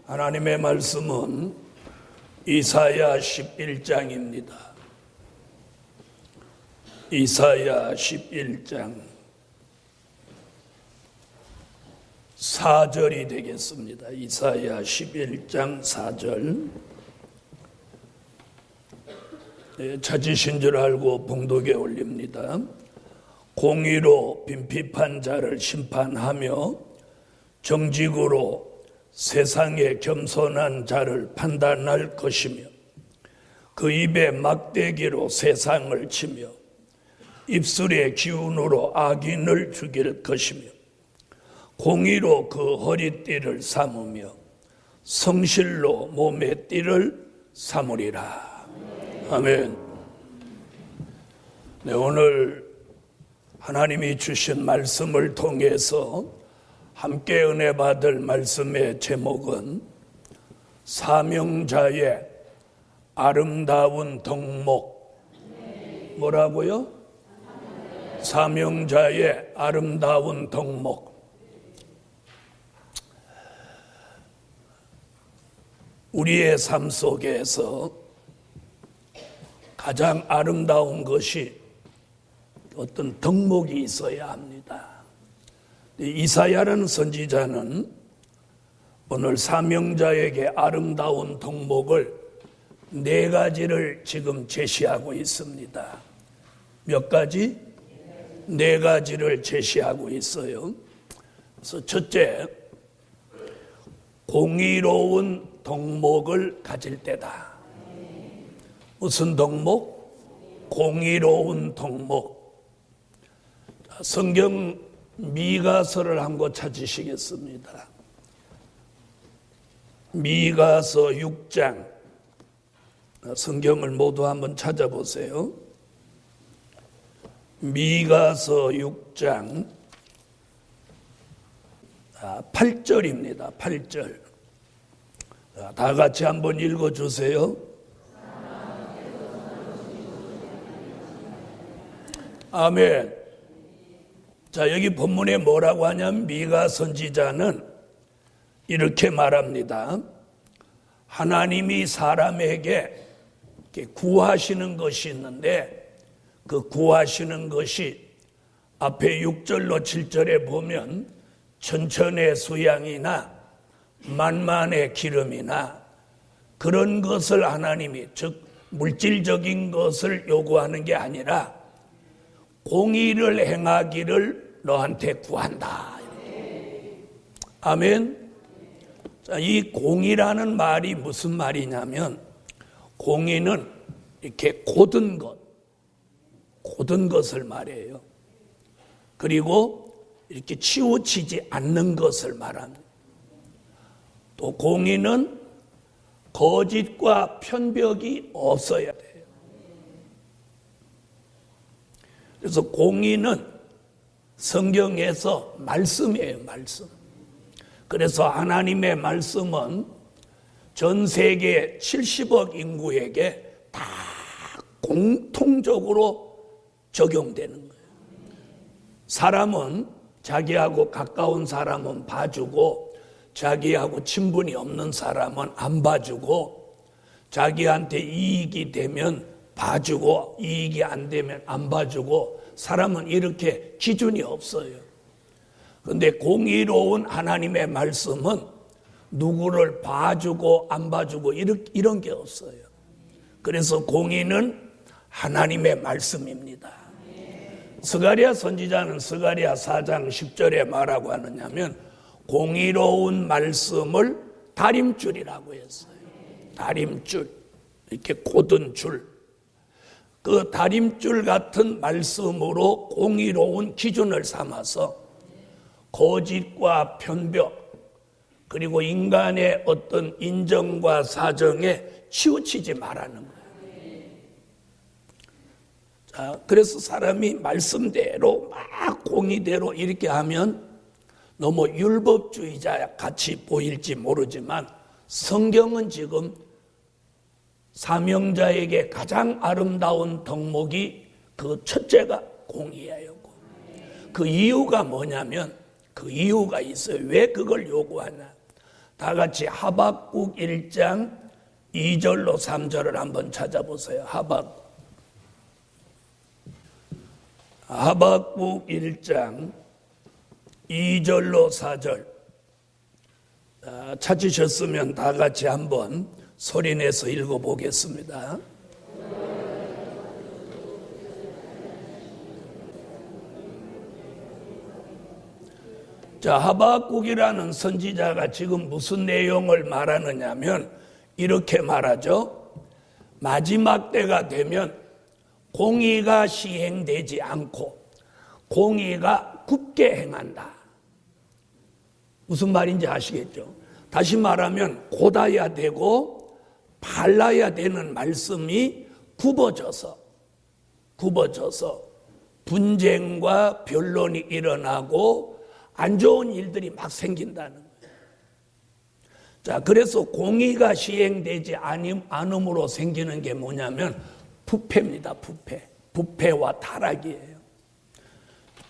하나님의 말씀은 이사야 11장입니다. 이사야 11장 4절이 되겠습니다. 이사야 11장 4절. 찾으신 줄 알고 봉독에 올립니다. 공의로 빈핍한 자를 심판하며 정직으로 세상에 겸손한 자를 판단할 것이며 그 입에 막대기로 세상을 치며 입술의 기운으로 악인을 죽일 것이며 공의로 그 허리띠를 삼으며 성실로 몸의 띠를 삼으리라. 아멘. 네, 오늘 하나님이 주신 말씀을 통해서 함께 은혜 받을 말씀의 제목은 사명자의 아름다운 덕목. 뭐라고요? 사명자의 아름다운 덕목. 우리의 삶 속에서 가장 아름다운 것이 어떤 덕목이 있어야 합니다. 이사야라는 선지자는 오늘 사명자에게 아름다운 덕목을 4가지를 지금 제시하고 있습니다. 몇 가지? 4가지를 제시하고 있어요. 그래서 첫째, 공의로운 덕목을 가질 때다. 무슨 덕목? 공의로운 덕목. 성경 미가서를 한 권 찾으시겠습니다. 미가서 6장. 성경을 모두 한번 찾아보세요. 미가서 6장 8절입니다. 8절. 다 같이 한번 읽어주세요. 아멘. 자, 여기 본문에 뭐라고 하냐면 미가 선지자는 이렇게 말합니다. 하나님이 사람에게 구하시는 것이 있는데 그 구하시는 것이 앞에 6절로 7절에 보면 천천의 수양이나 만만의 기름이나 그런 것을 하나님이, 즉 물질적인 것을 요구하는 게 아니라 공의를 행하기를 너한테 구한다. 아멘. 자, 이 공의라는 말이 무슨 말이냐면 공의는 이렇게 고든 것을 말해요. 그리고 이렇게 치우치지 않는 것을 말합니다. 또 공의는 거짓과 편벽이 없어야 돼요. 그래서 공의는 성경에서 말씀이에요, 말씀. 그래서 하나님의 말씀은 전 세계 70억 인구에게 다 공통적으로 적용되는 거예요. 사람은 자기하고 가까운 사람은 봐주고 자기하고 친분이 없는 사람은 안 봐주고 자기한테 이익이 되면 봐주고 이익이 안 되면 안 봐주고 사람은 이렇게 기준이 없어요. 그런데 공의로운 하나님의 말씀은 누구를 봐주고 안 봐주고 이런 게 없어요. 그래서 공의는 하나님의 말씀입니다. 스가랴 선지자는 스가랴 4장 10절에 뭐라고 하느냐면 공의로운 말씀을 다림줄이라고 했어요. 다림줄, 이렇게 고든 줄. 그 다림줄 같은 말씀으로 공의로운 기준을 삼아서 거짓과 편벽 그리고 인간의 어떤 인정과 사정에 치우치지 말라는 거예요. 자, 그래서 사람이 말씀대로 막 공의대로 이렇게 하면 너무 율법주의자 같이 보일지 모르지만 성경은 지금 사명자에게 가장 아름다운 덕목이 그 첫째가 공의예요. 그 이유가 뭐냐면 그 이유가 있어요. 왜 그걸 요구하냐? 다 같이 하박국 1장 2절로 3절을 한번 찾아보세요. 하박국 1장 2절로 4절 찾으셨으면 다 같이 한번 소리내서 읽어보겠습니다. 자, 하박국이라는 선지자가 지금 무슨 내용을 말하느냐면 이렇게 말하죠. 마지막 때가 되면 공의가 시행되지 않고 공의가 굳게 행한다. 무슨 말인지 아시겠죠? 다시 말하면 곧아야 되고 발라야 되는 말씀이 굽어져서 분쟁과 변론이 일어나고 안 좋은 일들이 막 생긴다는 거예요. 자, 그래서 공의가 시행되지 않음으로 생기는 게 뭐냐면 부패입니다. 부패와 타락이에요.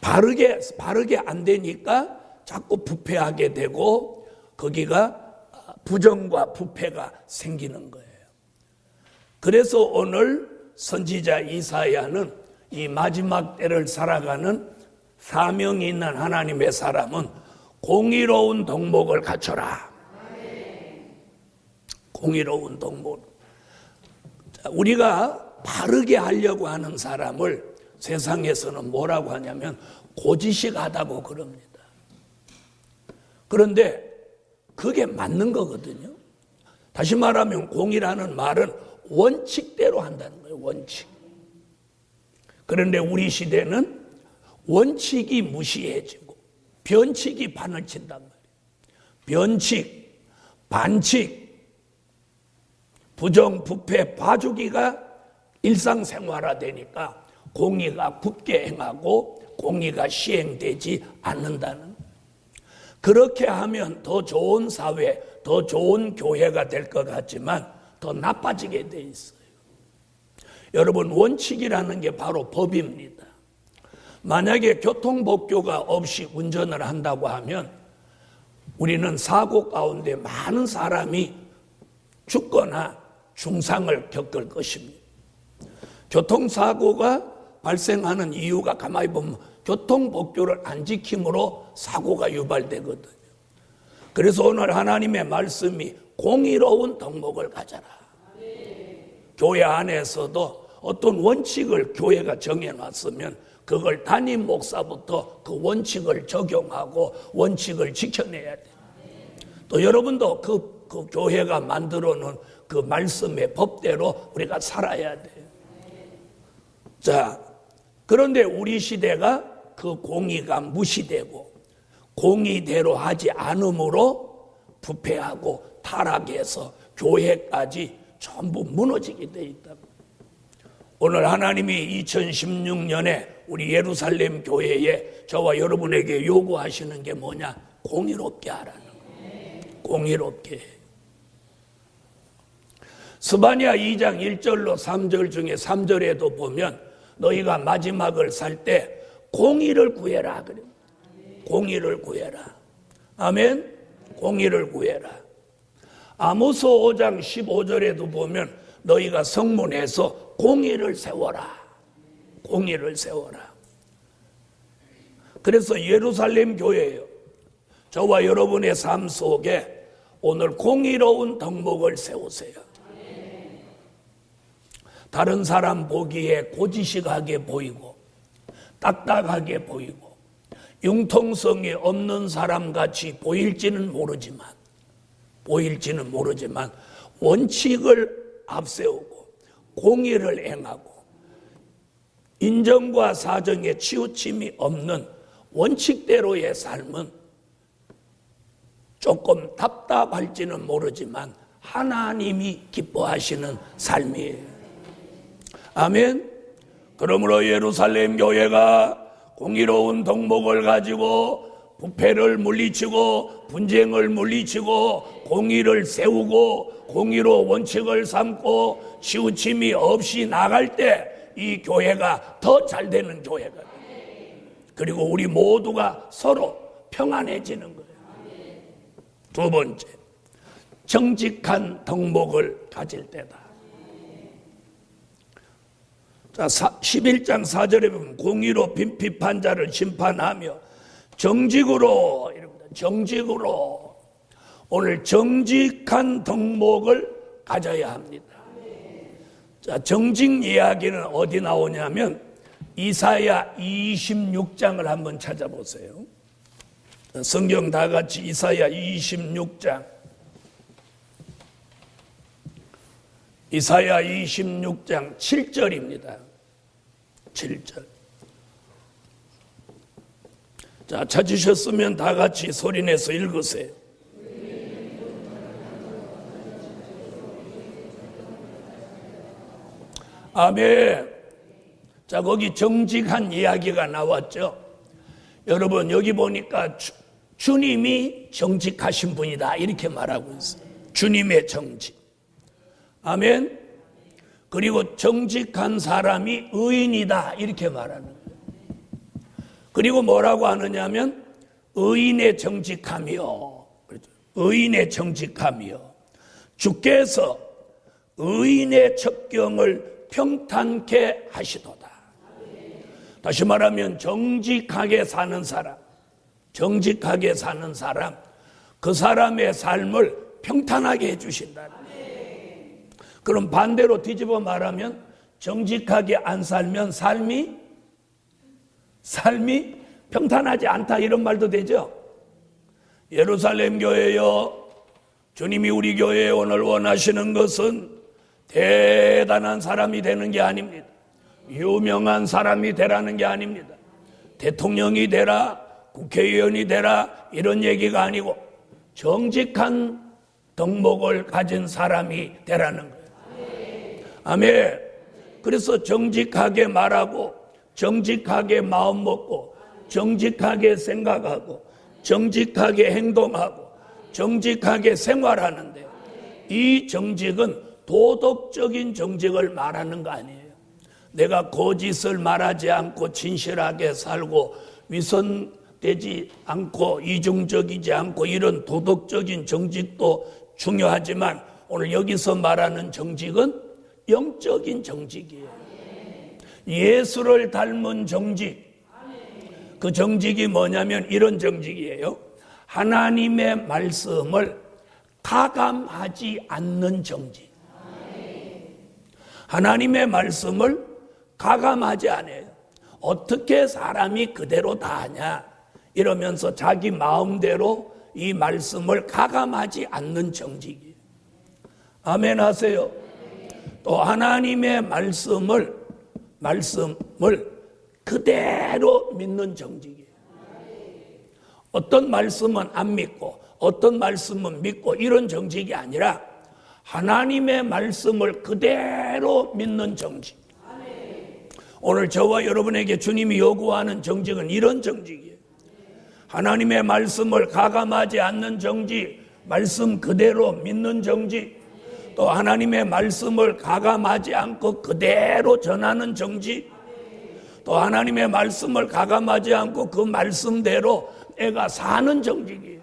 바르게 안 되니까 자꾸 부패하게 되고 거기가 부정과 부패가 생기는 거예요. 그래서 오늘 선지자 이사야는 이 마지막 때를 살아가는 사명이 있는 하나님의 사람은 공의로운 덕목을 갖춰라. 공의로운 덕목. 우리가 바르게 하려고 하는 사람을 세상에서는 뭐라고 하냐면 고지식하다고 그럽니다. 그런데 그게 맞는 거거든요. 다시 말하면 공의라는 말은 원칙대로 한다는 거예요. 원칙. 그런데 우리 시대는 원칙이 무시해지고 변칙이 판을 친단 말이에요. 변칙, 반칙, 부정, 부패, 봐주기가 일상생활화되니까 공의가 굳게 행하고 공의가 시행되지 않는다는. 그렇게 하면 더 좋은 사회, 더 좋은 교회가 될 것 같지만 더 나빠지게 돼 있어요. 여러분, 원칙이라는 게 바로 법입니다. 만약에 교통법규가 없이 운전을 한다고 하면 우리는 사고 가운데 많은 사람이 죽거나 중상을 겪을 것입니다. 교통사고가 발생하는 이유가 가만히 보면 교통법규를 안 지킴으로 사고가 유발되거든요. 그래서 오늘 하나님의 말씀이 공의로운 덕목을 가져라. 교회 안에서도 어떤 원칙을 교회가 정해놨으면 그걸 담임 목사부터 그 원칙을 적용하고 원칙을 지켜내야 돼요. 또 여러분도 그 교회가 만들어 놓은 그 말씀의 법대로 우리가 살아야 돼요. 자, 그런데 우리 시대가 그 공의가 무시되고 공의대로 하지 않으므로 부패하고 타락해서 교회까지 전부 무너지게 돼 있다. 오늘 하나님이 2016년에 우리 예루살렘 교회에 저와 여러분에게 요구하시는 게 뭐냐? 공의롭게 하라는 거예요. 공의롭게. 스바냐 2장 1절로 3절 중에 3절에도 보면 너희가 마지막을 살 때 공의를 구해라. 그래. 공의를 구해라. 아멘. 공의를 구해라. 아모스 5장 15절에도 보면 너희가 성문에서 공의를 세워라. 공의를 세워라. 그래서 예루살렘 교회예요. 저와 여러분의 삶 속에 오늘 공의로운 덕목을 세우세요. 다른 사람 보기에 고지식하게 보이고 딱딱하게 보이고 융통성이 없는 사람같이 보일지는 모르지만 원칙을 앞세우고 공의를 행하고 인정과 사정에 치우침이 없는 원칙대로의 삶은 조금 답답할지는 모르지만 하나님이 기뻐하시는 삶이에요. 아멘. 그러므로 예루살렘 교회가 공의로운 덕목을 가지고 부패를 물리치고 분쟁을 물리치고 공의를 세우고 공의로 원칙을 삼고 치우침이 없이 나갈 때 이 교회가 더 잘 되는 교회가 돼요. 그리고 우리 모두가 서로 평안해지는 거예요. 두 번째, 정직한 덕목을 가질 때다. 자, 11장 4절에 보면 공의로 빈핍한 자를 심판하며 정직으로, 이럽니다. 정직으로. 오늘 정직한 덕목을 가져야 합니다. 자, 정직 이야기는 어디 나오냐면 이사야 26장을 한번 찾아보세요. 성경 다 같이 이사야 26장. 이사야 26장 7절입니다. 7절. 자, 찾으셨으면 다 같이 소리내서 읽으세요. 아멘. 자, 거기 정직한 이야기가 나왔죠. 여러분, 여기 보니까 주님이 정직하신 분이다 이렇게 말하고 있어요. 주님의 정직. 아멘. 그리고 정직한 사람이 의인이다 이렇게 말하는 거예요. 그리고 뭐라고 하느냐면 의인의 정직함이요. 의인의 정직함이요. 주께서 의인의 첩경을 평탄케 하시도다. 다시 말하면 정직하게 사는 사람, 정직하게 사는 사람, 그 사람의 삶을 평탄하게 해주신다. 그럼 반대로 뒤집어 말하면 정직하게 안 살면 삶이 평탄하지 않다 이런 말도 되죠. 예루살렘 교회여, 주님이 우리 교회에 오늘 원하시는 것은 대단한 사람이 되는 게 아닙니다. 유명한 사람이 되라는 게 아닙니다. 대통령이 되라, 국회의원이 되라 이런 얘기가 아니고 정직한 덕목을 가진 사람이 되라는 거예요. 아멘. 그래서 정직하게 말하고 정직하게 마음 먹고 정직하게 생각하고 정직하게 행동하고 정직하게 생활하는데 이 정직은 도덕적인 정직을 말하는 거 아니에요. 내가 거짓을 말하지 않고 진실하게 살고 위선되지 않고 이중적이지 않고 이런 도덕적인 정직도 중요하지만 오늘 여기서 말하는 정직은 영적인 정직이에요. 예수를 닮은 정직. 그 정직이 뭐냐면 이런 정직이에요. 하나님의 말씀을 가감하지 않는 정직. 하나님의 말씀을 가감하지 않아요. 어떻게 사람이 그대로 다 하냐 이러면서 자기 마음대로 이 말씀을 가감하지 않는 정직이에요. 아멘 하세요. 또 하나님의 말씀을 그대로 믿는 정직이에요. 어떤 말씀은 안 믿고 어떤 말씀은 믿고 이런 정직이 아니라 하나님의 말씀을 그대로 믿는 정직. 오늘 저와 여러분에게 주님이 요구하는 정직은 이런 정직이에요. 하나님의 말씀을 가감하지 않는 정직, 말씀 그대로 믿는 정직, 또 하나님의 말씀을 가감하지 않고 그대로 전하는 정직, 또 하나님의 말씀을 가감하지 않고 그 말씀대로 내가 사는 정직이에요.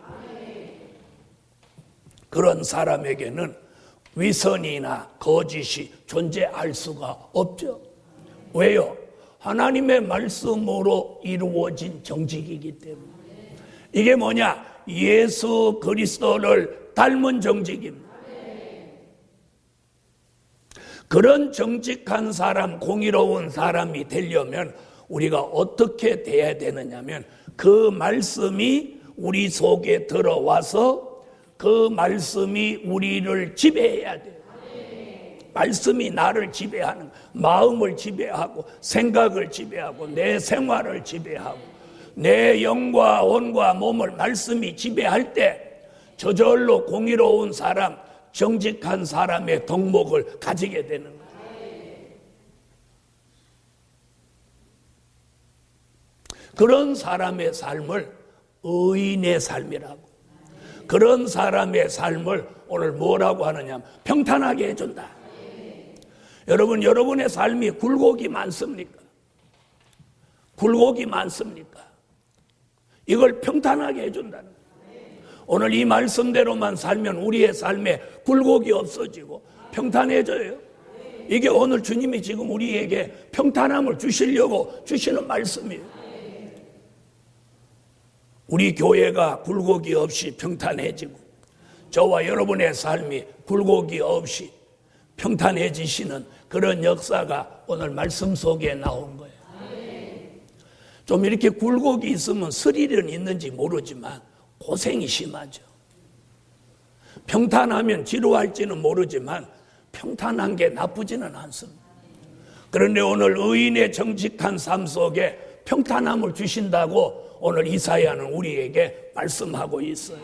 그런 사람에게는 위선이나 거짓이 존재할 수가 없죠. 왜요? 하나님의 말씀으로 이루어진 정직이기 때문에. 이게 뭐냐? 예수 그리스도를 닮은 정직입니다. 그런 정직한 사람, 공의로운 사람이 되려면 우리가 어떻게 돼야 되느냐면 그 말씀이 우리 속에 들어와서 그 말씀이 우리를 지배해야 돼요. 말씀이 나를 지배하는, 마음을 지배하고 생각을 지배하고 내 생활을 지배하고 내 영과 혼과 몸을 말씀이 지배할 때 저절로 공의로운 사람, 정직한 사람의 덕목을 가지게 되는 거예요. 그런 사람의 삶을 의인의 삶이라고, 그런 사람의 삶을 오늘 뭐라고 하느냐, 평탄하게 해준다. 여러분, 여러분의 삶이 굴곡이 많습니까? 굴곡이 많습니까? 이걸 평탄하게 해준다는 거예요. 오늘 이 말씀대로만 살면 우리의 삶에 굴곡이 없어지고 평탄해져요. 이게 오늘 주님이 지금 우리에게 평탄함을 주시려고 주시는 말씀이에요. 우리 교회가 굴곡이 없이 평탄해지고 저와 여러분의 삶이 굴곡이 없이 평탄해지시는 그런 역사가 오늘 말씀 속에 나온 거예요. 좀 이렇게 굴곡이 있으면 스릴은 있는지 모르지만 고생이 심하죠. 평탄하면 지루할지는 모르지만 평탄한 게 나쁘지는 않습니다. 그런데 오늘 의인의 정직한 삶 속에 평탄함을 주신다고 오늘 이사야는 우리에게 말씀하고 있어요.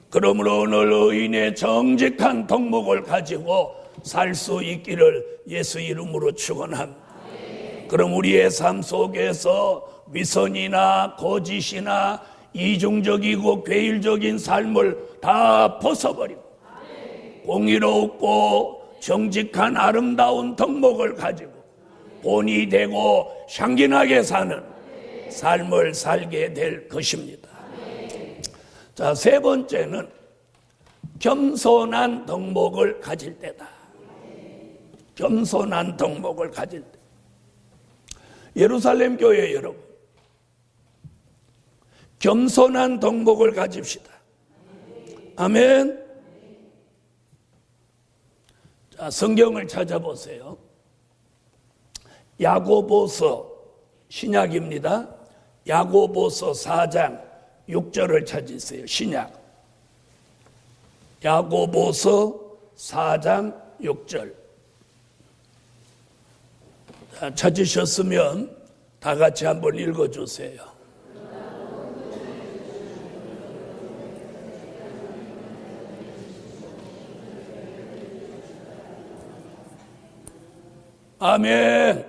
그러므로 오늘 의인의 정직한 덕목을 가지고 살 수 있기를 예수 이름으로 축원합니다. 그럼 우리의 삶 속에서 위선이나 거짓이나 이중적이고 괴일적인 삶을 다 벗어버리고 공의롭고 정직한 아름다운 덕목을 가지고 본이 되고 향긴하게 사는 삶을 살게 될 것입니다. 자, 세 번째는 겸손한 덕목을 가질 때다. 겸손한 덕목을 가질 때. 예루살렘 교회 여러분, 겸손한 덕목을 가집시다. 아멘. 자, 성경을 찾아보세요. 야고보서 신약입니다. 야고보서 4장 6절을 찾으세요. 신약. 야고보서 4장 6절. 자, 찾으셨으면 다 같이 한번 읽어주세요. 아멘.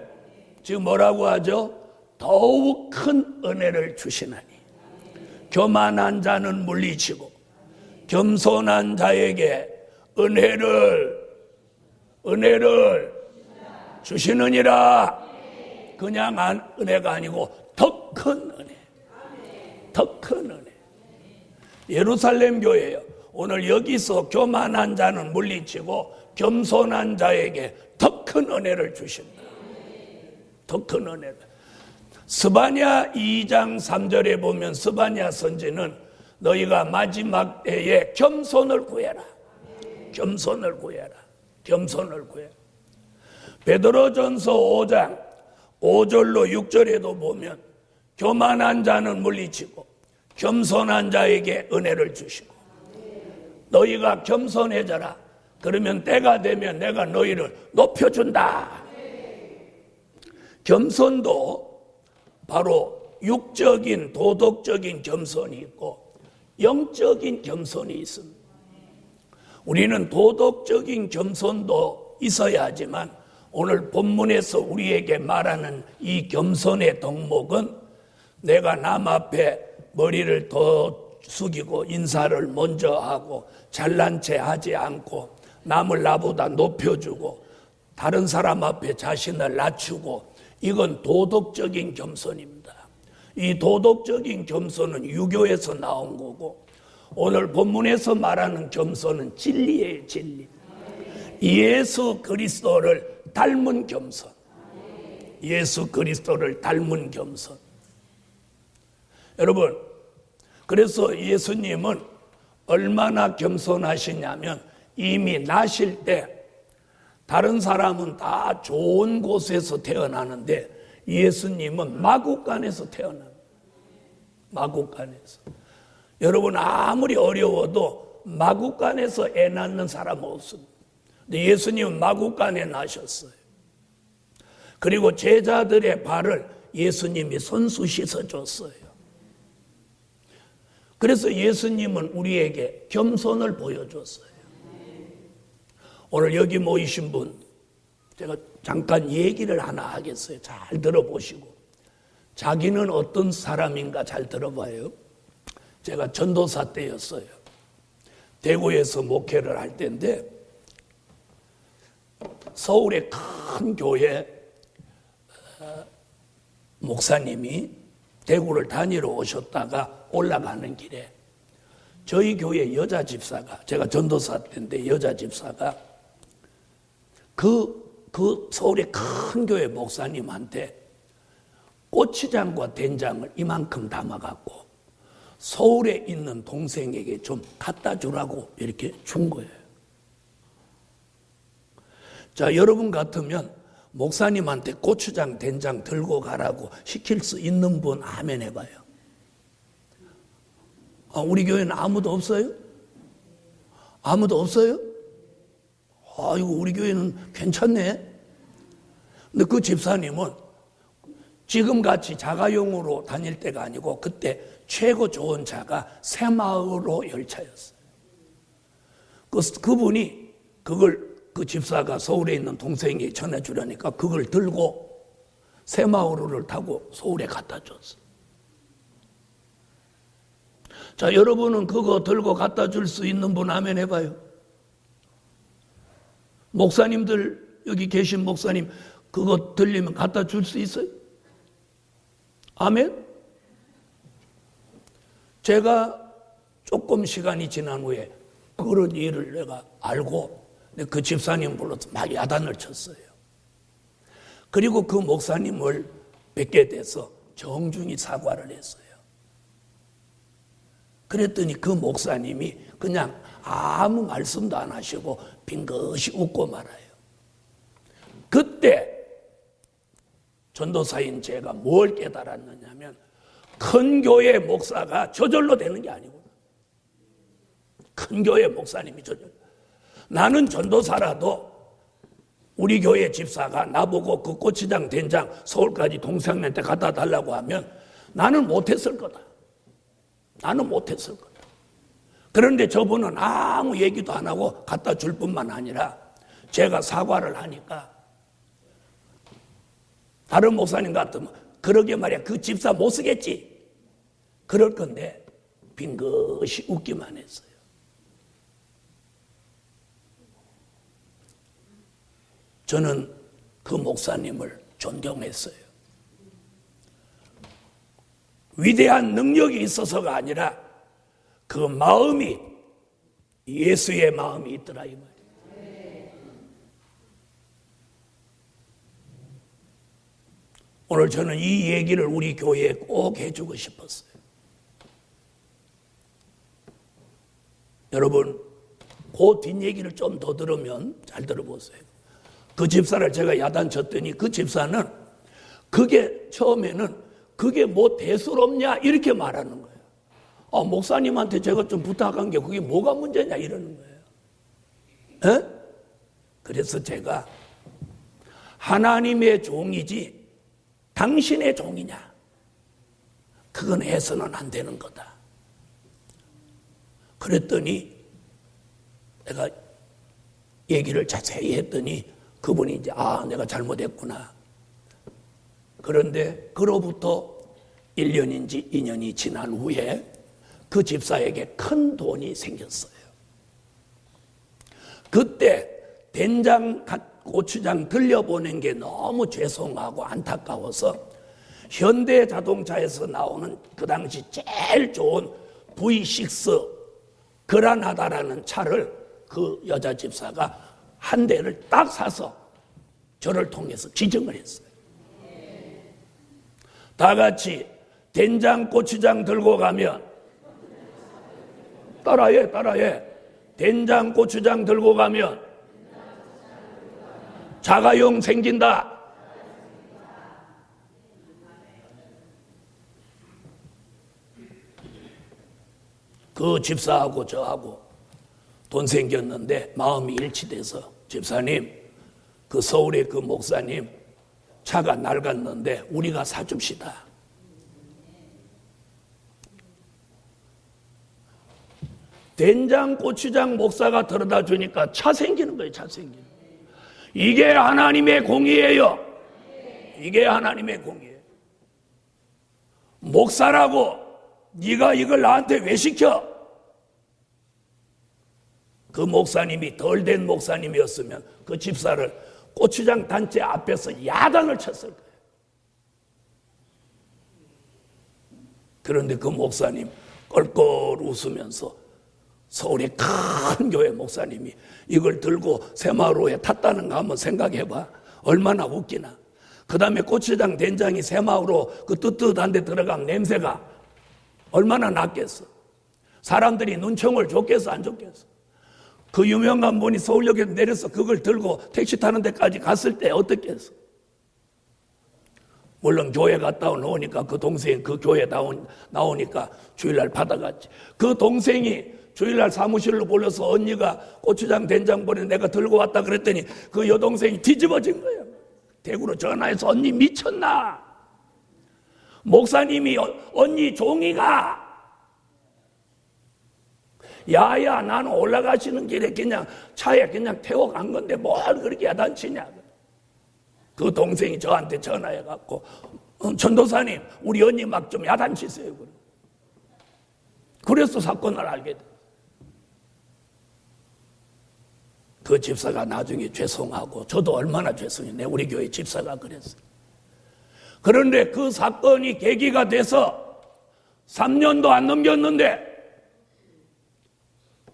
지금 뭐라고 하죠? 더욱 큰 은혜를 주시나니 교만한 자는 물리치고 겸손한 자에게 은혜를 주시느니라. 그냥 은혜가 아니고 더 큰 은혜. 더 큰 은혜. 예루살렘 교회요. 오늘 여기서 교만한 자는 물리치고 겸손한 자에게 더 큰 은혜를 주신다. 더 큰 은혜를. 스바냐 2장 3절에 보면 스바냐 선지는 너희가 마지막 때에 겸손을 구해라. 겸손을 구해라. 겸손을 구해라. 베드로전서 5장 5절로 6절에도 보면 교만한 자는 물리치고 겸손한 자에게 은혜를 주시고 너희가 겸손해져라. 그러면 때가 되면 내가 너희를 높여준다. 겸손도 바로 육적인 도덕적인 겸손이 있고 영적인 겸손이 있습니다. 우리는 도덕적인 겸손도 있어야 하지만 오늘 본문에서 우리에게 말하는 이 겸손의 덕목은 내가 남 앞에 머리를 더 숙이고 인사를 먼저 하고 잘난 체 하지 않고 남을 나보다 높여주고 다른 사람 앞에 자신을 낮추고 이건 도덕적인 겸손입니다. 이 도덕적인 겸손은 유교에서 나온 거고 오늘 본문에서 말하는 겸손은 진리예요. 진리. 예수 그리스도를 닮은 겸손. 예수 그리스도를 닮은 겸손. 여러분, 그래서 예수님은 얼마나 겸손하시냐면 이미 나실 때 다른 사람은 다 좋은 곳에서 태어나는데 예수님은 마구간에서 태어납니다. 마구간에서. 여러분 아무리 어려워도 마구간에서 애 낳는 사람은 없습니다. 근데 예수님은 마구간에 나셨어요. 그리고 제자들의 발을 예수님이 손수 씻어줬어요. 그래서 예수님은 우리에게 겸손을 보여줬어요. 오늘 여기 모이신 분 제가 잠깐 얘기를 하나 하겠어요. 잘 들어보시고 자기는 어떤 사람인가 잘 들어봐요. 제가 전도사 때였어요. 대구에서 목회를 할 때인데 서울의 큰 교회 목사님이 대구를 다니러 오셨다가 올라가는 길에 저희 교회 여자 집사가, 제가 전도사 때인데 여자 집사가 그 서울의 큰 교회 목사님한테 고추장과 된장을 이만큼 담아갖고 서울에 있는 동생에게 좀 갖다 주라고 이렇게 준 거예요. 자, 여러분 같으면 목사님한테 고추장, 된장 들고 가라고 시킬 수 있는 분 아멘 해봐요. 우리 교회는 아무도 없어요? 아무도 없어요? 아이고, 우리 교회는 괜찮네. 근데 그 집사님은 지금같이 자가용으로 다닐 때가 아니고 그때 최고 좋은 차가 새마을호 열차였어요. 그분이 그 집사가 서울에 있는 동생이 전해주려니까 그걸 들고 새마을호를 타고 서울에 갖다 줬어요. 자, 여러분은 그거 들고 갖다 줄 수 있는 분 아멘 해봐요. 목사님들, 여기 계신 목사님 그거 들리면 갖다 줄 수 있어요? 아멘? 제가 조금 시간이 지난 후에 그런 일을 내가 알고 그 집사님 불러서 막 야단을 쳤어요. 그리고 그 목사님을 뵙게 돼서 정중히 사과를 했어요. 그랬더니 그 목사님이 그냥 아무 말씀도 안 하시고 빙긋이 웃고 말아요. 그때 전도사인 제가 뭘 깨달았느냐면 큰 교회 목사가 저절로 되는 게 아니구나. 큰 교회 목사님이 저절로. 나는 전도사라도 우리 교회 집사가 나보고 그 고추장 된장 서울까지 동생한테 갖다 달라고 하면 나는 못했을 거다. 나는 못했을 거다. 그런데 저분은 아무 얘기도 안 하고 갖다 줄 뿐만 아니라 제가 사과를 하니까 다른 목사님 같으면 그러게 말이야 그 집사 못 쓰겠지 그럴 건데 빙긋이 웃기만 했어요. 저는 그 목사님을 존경했어요. 위대한 능력이 있어서가 아니라 그 마음이 예수의 마음이 있더라 이 말이에요. 오늘 저는 이 얘기를 우리 교회에 꼭 해주고 싶었어요. 여러분, 그 뒷얘기를 좀 더 들으면 잘 들어보세요. 그 집사를 제가 야단쳤더니 그 집사는 그게 처음에는 그게 뭐 대수롭냐 이렇게 말하는 거예요. 목사님한테 제가 좀 부탁한 게 그게 뭐가 문제냐 이러는 거예요. 에? 그래서 제가 하나님의 종이지 당신의 종이냐 그건 해서는 안 되는 거다. 그랬더니 내가 얘기를 자세히 했더니 그분이 이제 내가 잘못했구나. 그런데 그로부터 1년인지 2년이 지난 후에 그 집사에게 큰 돈이 생겼어요. 그때 된장, 고추장 들려보낸 게 너무 죄송하고 안타까워서 현대자동차에서 나오는 그 당시 제일 좋은 V6 그라나다라는 차를 그 여자 집사가 한 대를 딱 사서 저를 통해서 지정을 했어요. 다 같이 된장, 고추장 들고 가면 따라해. 된장, 고추장 들고 가면 자가용 생긴다. 그 집사하고 저하고 돈 생겼는데 마음이 일치돼서 집사님, 그 서울의 그 목사님 차가 낡았는데 우리가 사줍시다. 된장, 고추장 목사가 들어다 주니까 차 생기는 거예요. 차 생기는 거예요. 이게 하나님의 공이에요. 이게 하나님의 공이에요. 목사라고 네가 이걸 나한테 왜 시켜? 그 목사님이 덜 된 목사님이었으면 그 집사를 고추장 단체 앞에서 야단을 쳤을 거예요. 그런데 그 목사님 껄껄 웃으면서 서울의 큰 교회 목사님이 이걸 들고 새마을호에 탔다는 거 한번 생각해봐. 얼마나 웃기나. 그 다음에 고추장 된장이 새마을호 그 뜨뜻한 데 들어가면 냄새가 얼마나 났겠어. 사람들이 눈총을 줬겠어 안 줬겠어. 그 유명한 분이 서울역에서 내려서 그걸 들고 택시 타는 데까지 갔을 때 어떻겠어. 물론 교회 갔다 오니까 그 동생이 그 교회 나오니까 주일날 받아갔지. 그 동생이 주일날 사무실로 불러서 언니가 고추장 된장본에 내가 들고 왔다 그랬더니 그 여동생이 뒤집어진 거야. 대구로 전화해서 언니 미쳤나? 목사님이 언니 종이가 야야 나는 올라가시는 길에 그냥 차에 그냥 태워간 건데 뭘 그렇게 야단치냐. 그 동생이 저한테 전화해갖고 전도사님 우리 언니 막 좀 야단치세요. 그래서 사건을 알게 돼. 그 집사가 나중에 죄송하고 저도 얼마나 죄송했네. 우리 교회 집사가 그랬어요. 그런데 그 사건이 계기가 돼서 3년도 안 넘겼는데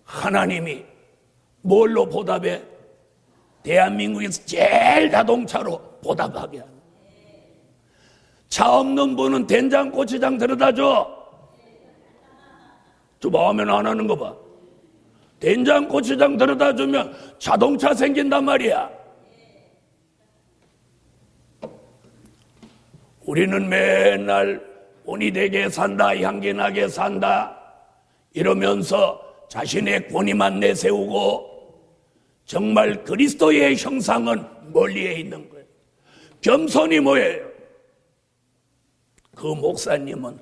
하나님이 뭘로 보답해? 대한민국에서 제일 자동차로 보답하게 하는. 차 없는 분은 된장 고추장 데려다줘. 저 마음에 안 하는 거 봐. 된장 고추장 데려다 주면 자동차 생긴단 말이야. 우리는 맨날 본이 되게 산다, 향기 나게 산다 이러면서 자신의 권위만 내세우고 정말 그리스도의 형상은 멀리에 있는 거예요. 겸손이 뭐예요? 그 목사님은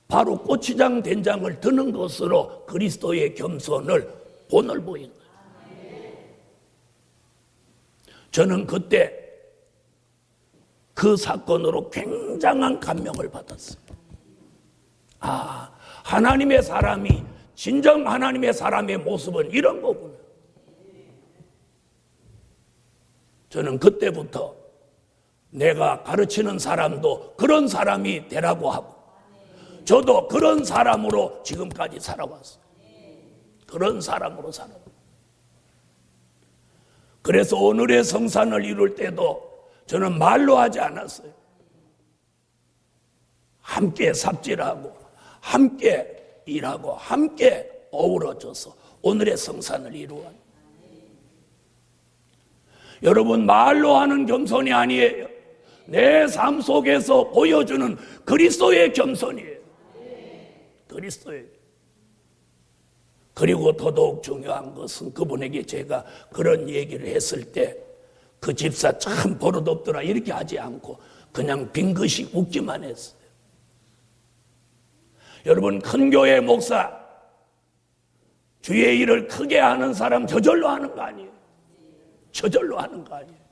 바로 고추장 된장을 드는 것으로 그리스도의 겸손을 본을 보인 거예요. 저는 그때 그 사건으로 굉장한 감명을 받았어요. 아, 하나님의 사람이 진정 하나님의 사람의 모습은 이런 거구나. 저는 그때부터 내가 가르치는 사람도 그런 사람이 되라고 하고 저도 그런 사람으로 지금까지 살아왔어요. 그런 사람으로 살아왔어요. 그래서 오늘의 성산을 이룰 때도 저는 말로 하지 않았어요. 함께 삽질하고 함께 일하고 함께 어우러져서 오늘의 성산을 이루어요. 여러분, 말로 하는 겸손이 아니에요. 내 삶 속에서 보여주는 그리스도의 겸손이에요. 그리스도의. 그리고 더더욱 중요한 것은 그분에게 제가 그런 얘기를 했을 때 그 집사 참 버릇없더라 이렇게 하지 않고 그냥 빙긋이 웃기만 했어요. 여러분, 큰 교회 목사 주의 일을 크게 하는 사람 저절로 하는 거 아니에요. 저절로 하는 거 아니에요.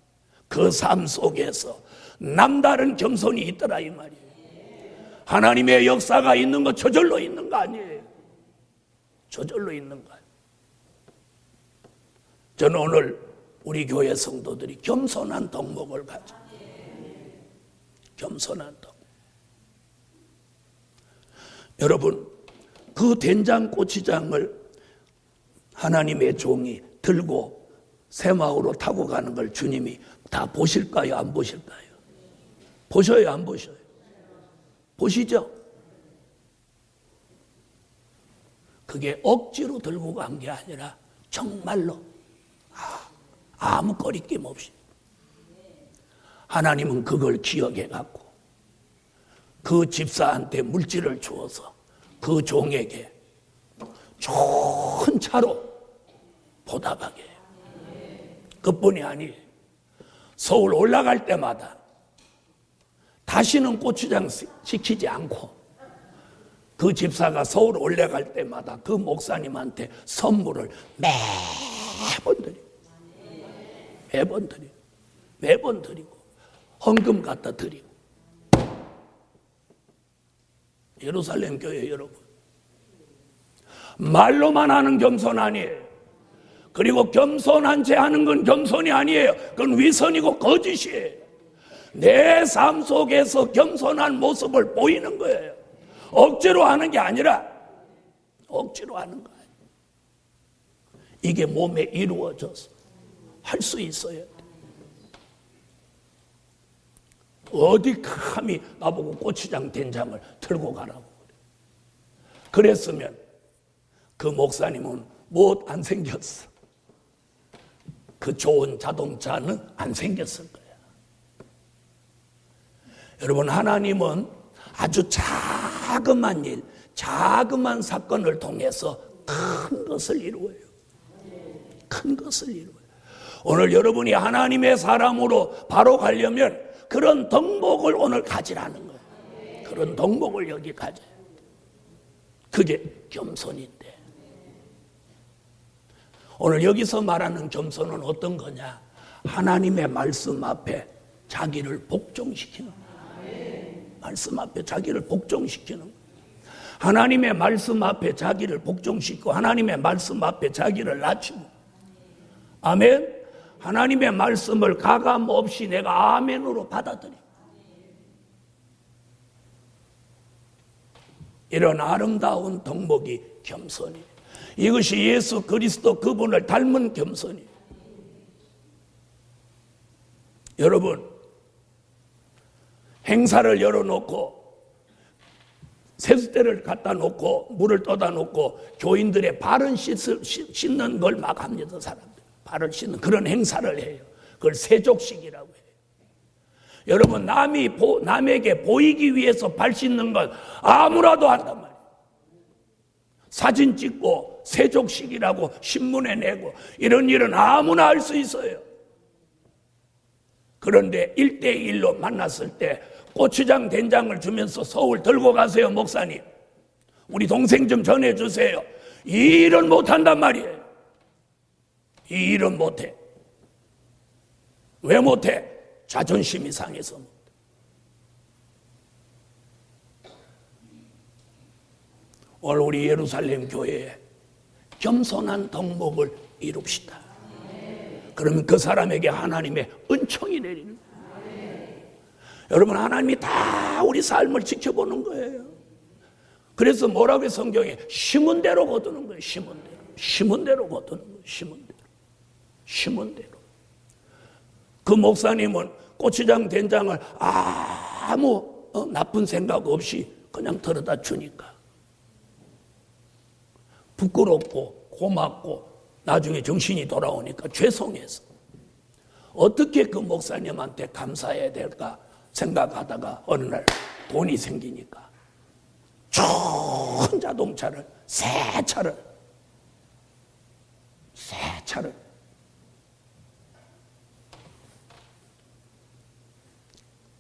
그 삶 속에서 남다른 겸손이 있더라 이 말이에요. 하나님의 역사가 있는 거 저절로 있는 거 아니에요. 저절로 있는 거예요. 저는 오늘 우리 교회 성도들이 겸손한 덕목을 가져. 겸손한 덕목. 여러분, 그 된장 고추장을 하나님의 종이 들고 새마을로 타고 가는 걸 주님이 다 보실까요? 안 보실까요? 보셔요? 안 보셔요? 보시죠? 그게 억지로 들고 간 게 아니라 정말로 아무 거리낌 없이 하나님은 그걸 기억해 갖고 그 집사한테 물질을 주어서 그 종에게 좋은 차로 보답하게 해요. 그뿐이 아니에요. 서울 올라갈 때마다 다시는 고추장 시키지 않고 그 집사가 서울 올라갈 때마다 그 목사님한테 선물을 매번 드리고 매번 드리고 헌금 갖다 드리고. 예루살렘 교회 여러분, 말로만 하는 겸손 아니에요. 그리고 겸손한 채 하는 건 겸손이 아니에요. 그건 위선이고 거짓이에요. 내 삶 속에서 겸손한 모습을 보이는 거예요. 억지로 하는 게 아니라 억지로 하는 거예요. 이게 몸에 이루어져서 할 수 있어야 돼. 어디 감히 나보고 고추장 된장을 들고 가라고 그래. 그랬으면 그 목사님은 못 안 생겼어. 그 좋은 자동차는 안 생겼을 거야. 여러분, 하나님은 아주 자그만 일, 자그만 사건을 통해서 큰 것을 이루어요. 큰 것을 이루어요. 오늘 여러분이 하나님의 사람으로 바로 가려면 그런 덕목을 오늘 가지라는 거예요. 그런 덕목을 여기 가져요. 그게 겸손인데. 오늘 여기서 말하는 겸손은 어떤 거냐? 하나님의 말씀 앞에 자기를 복종시키는 거예요. 말씀 앞에 자기를 복종시키는 거예요. 하나님의 말씀 앞에 자기를 복종시키고 하나님의 말씀 앞에 자기를 낮추고. 아멘. 하나님의 말씀을 가감 없이 내가 아멘으로 받아들여. 이런 아름다운 덕목이 겸손이에요. 이것이 예수 그리스도 그분을 닮은 겸손이에요. 여러분, 행사를 열어놓고 세숫대를 갖다 놓고 물을 떠다 놓고 교인들의 발은 씻는 걸 막 합니다. 사람들 발을 씻는 그런 행사를 해요. 그걸 세족식이라고 해요. 여러분, 남에게 보이기 위해서 발 씻는 건 아무라도 한단 말이에요. 사진 찍고 세족식이라고 신문에 내고 이런 일은 아무나 할 수 있어요. 그런데 1대1로 만났을 때 고추장 된장을 주면서 서울 들고 가세요. 목사님, 우리 동생 좀 전해주세요. 이 일은 못한단 말이에요. 이 일은 못해. 왜 못해? 자존심이 상해서 못해. 오늘 우리 예루살렘 교회에 겸손한 덕목을 이룹시다. 그러면 그 사람에게 하나님의 은총이 내리는 거예요. 여러분, 하나님이 다 우리 삶을 지켜보는 거예요. 그래서 뭐라고 해요? 성경에 심은 대로 거두는 거예요. 심은 대로. 심은 대로 거두는 거예요. 심은 대로. 심은 대로. 그 목사님은 고추장 된장을 아무 나쁜 생각 없이 그냥 들어다 주니까 부끄럽고 고맙고 나중에 정신이 돌아오니까 죄송해서 어떻게 그 목사님한테 감사해야 될까 생각하다가 어느 날 돈이 생기니까 좋은 자동차를 새 차를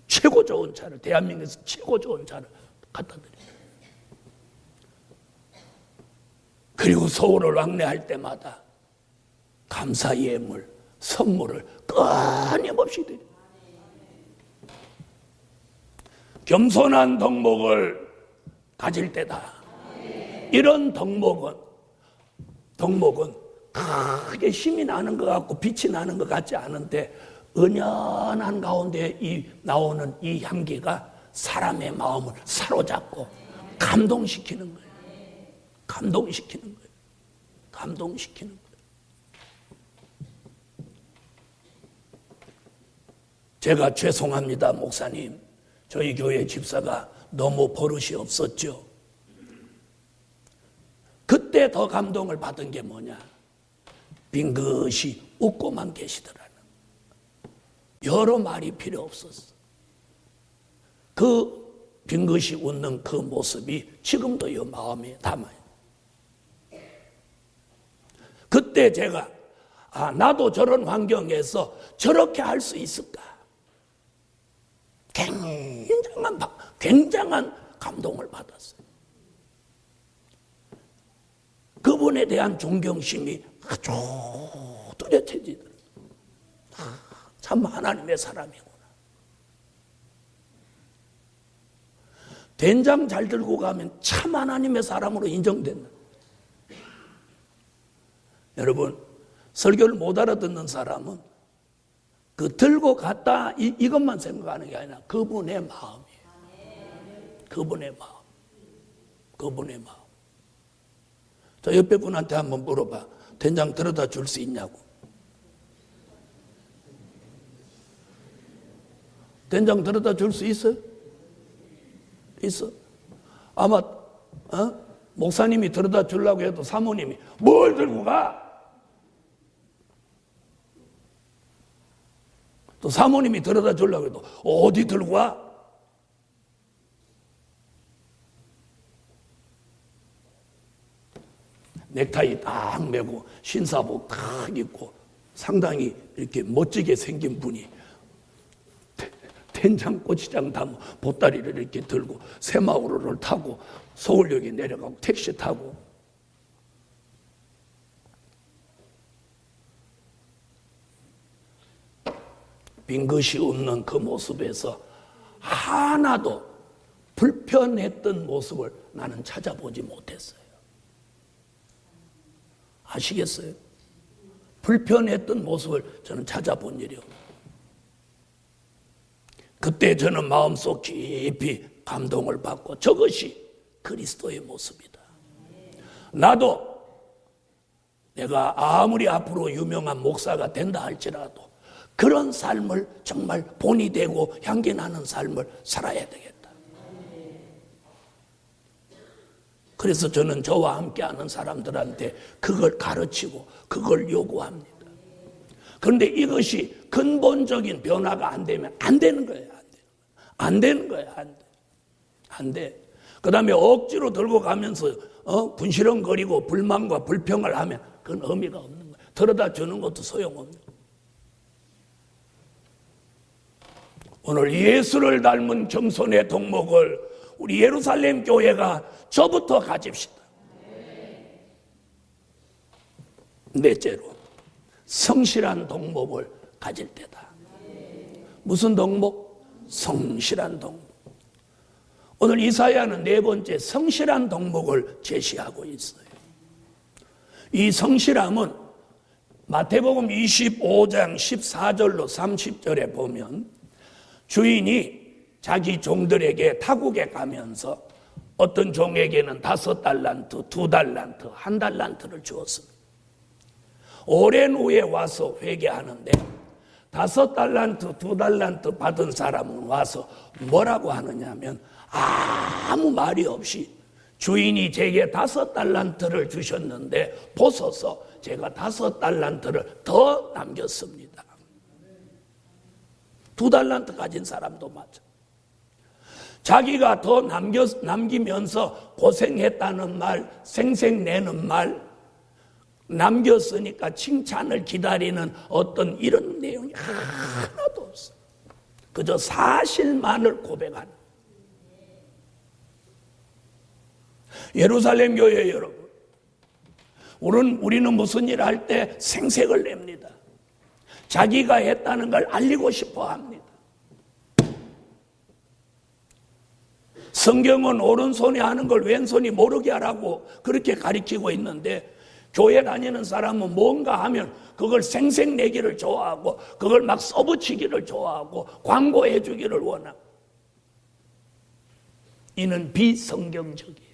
최고 좋은 차를, 대한민국에서 최고 좋은 차를 갖다 드려요. 그리고 서울을 왕래할 때마다 감사 예물, 선물을 끊임없이 드려요. 겸손한 덕목을 가질 때다. 이런 덕목은 크게 힘이 나는 것 같고 빛이 나는 것 같지 않은데 은연한 가운데 나오는 이 향기가 사람의 마음을 사로잡고 감동시키는 거예요. 감동시키는 거예요. 감동시키는 거예요. 제가 죄송합니다, 목사님. 저희 교회 집사가 너무 버릇이 없었죠. 그때 더 감동을 받은 게 뭐냐? 빙긋이 웃고만 계시더라는. 여러 말이 필요 없었어. 그 빙긋이 웃는 그 모습이 지금도 이 마음에 담아요. 그때 제가 나도 저런 환경에서 저렇게 할 수 있을까? 굉장한 감동을 받았어요. 그분에 대한 존경심이 아주 뚜렷해지더라고요. 참 하나님의 사람이구나. 된장 잘 들고 가면 참 하나님의 사람으로 인정된다. 여러분, 설교를 못 알아듣는 사람은 그 들고 갔다 이것만 생각하는 게 아니라 그분의 마음이에요. 그분의 마음. 그분의 마음. 저 옆에 분한테 한번 물어봐. 된장 들어다 줄 수 있냐고. 된장 들어다 줄 수 있어요? 있어. 아마 목사님이 들어다 주려고 해도 사모님이 뭘 들고 가? 또 사모님이 들어다 주려고 해도 어디 들고 와? 넥타이 딱 메고 신사복 딱 입고 상당히 이렇게 멋지게 생긴 분이 된장 고추장 담은 보따리를 이렇게 들고 새마을호를 타고 서울역에 내려가고 택시 타고 빈 것이 없는 그 모습에서 하나도 불편했던 모습을 나는 찾아보지 못했어요. 아시겠어요? 불편했던 모습을 저는 찾아본 일이 없어요. 그때 저는 마음속 깊이 감동을 받고 저것이 그리스도의 모습이다. 나도 내가 아무리 앞으로 유명한 목사가 된다 할지라도 그런 삶을 정말 본이 되고 향기 나는 삶을 살아야 되겠다. 그래서 저는 저와 함께하는 사람들한테 그걸 가르치고 그걸 요구합니다. 그런데 이것이 근본적인 변화가 안 되면 안 되는 거예요. 안 되는 거예요. 안 돼. 그 다음에 억지로 들고 가면서 분시렁거리고 불만과 불평을 하면 그건 의미가 없는 거예요. 들어다 주는 것도 소용없는 거예요. 오늘 예수를 닮은 겸손의 덕목을 우리 예루살렘 교회가 저부터 가집시다. 넷째로 성실한 덕목을 가질 때다. 무슨 덕목? 성실한 덕목. 오늘 이사야는 네 번째 성실한 덕목을 제시하고 있어요. 이 성실함은 마태복음 25장 14절로 30절에 보면 주인이 자기 종들에게 타국에 가면서 어떤 종에게는 5달란트, 2달란트, 1달란트를 주었습니다. 오랜 후에 와서 회개하는데 5달란트, 2달란트 받은 사람은 와서 뭐라고 하느냐면 아무 말이 없이 주인이 제게 5달란트를 주셨는데 보소서 제가 5달란트를 더 남겼습니다. 2달란트 가진 사람도 맞아. 자기가 더 남기면서 고생했다는 말, 생색내는 말, 남겼으니까 칭찬을 기다리는 어떤 이런 내용이 하나도 없어. 그저 사실만을 고백하는. 예루살렘 교회 여러분, 우리는 무슨 일 할 때 생색을 냅니다. 자기가 했다는 걸 알리고 싶어 합니다. 성경은 오른손이 하는 걸 왼손이 모르게 하라고 그렇게 가르치고 있는데 교회 다니는 사람은 뭔가 하면 그걸 생색내기를 좋아하고 그걸 막 써붙이기를 좋아하고 광고해 주기를 원하고 이는 비성경적이에요.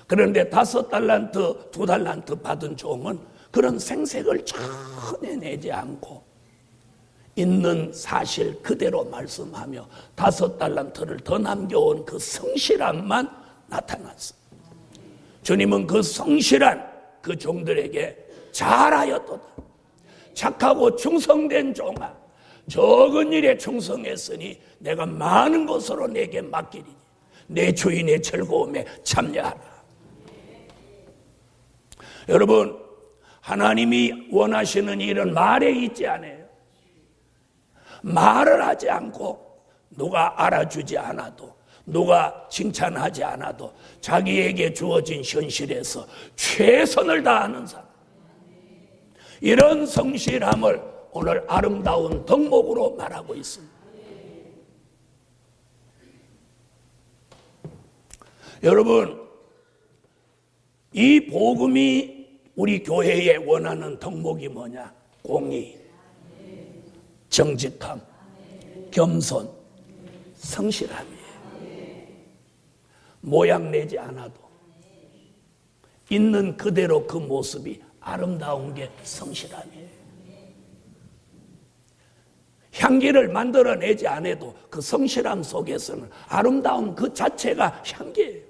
그런데 5달란트, 2달란트 받은 종은 그런 생색을 전혀 내지 않고 있는 사실 그대로 말씀하며 5달란트를 더 남겨온 그 성실함만 나타났습니다. 주님은 그 성실한 그 종들에게 잘하였도다. 착하고 충성된 종아, 적은 일에 충성했으니 내가 많은 것으로 내게 맡기리니 내 주인의 즐거움에 참여하라. 여러분, 하나님이 원하시는 일은 말에 있지 않아요. 말을 하지 않고 누가 알아주지 않아도 누가 칭찬하지 않아도 자기에게 주어진 현실에서 최선을 다하는 사람, 이런 성실함을 오늘 아름다운 덕목으로 말하고 있습니다. 여러분, 이 복음이 우리 교회에 원하는 덕목이 뭐냐? 공의, 정직함, 겸손, 성실함이에요. 모양 내지 않아도 있는 그대로 그 모습이 아름다운 게 성실함이에요. 향기를 만들어내지 않아도 그 성실함 속에서는 아름다움 그 자체가 향기예요.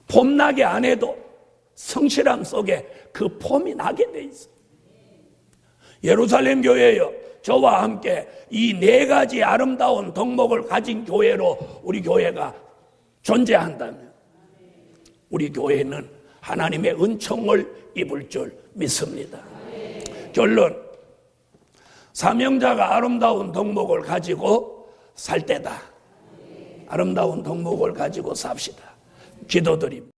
봄나게 안 해도 성실함 속에 그 봄이 나게 돼 있어요. 예루살렘 교회요, 저와 함께 이 네 가지 아름다운 덕목을 가진 교회로 우리 교회가 존재한다면 우리 교회는 하나님의 은총을 입을 줄 믿습니다. 결론, 사명자가 아름다운 덕목을 가지고 살 때다. 아름다운 덕목을 가지고 삽시다. 기도드립니다.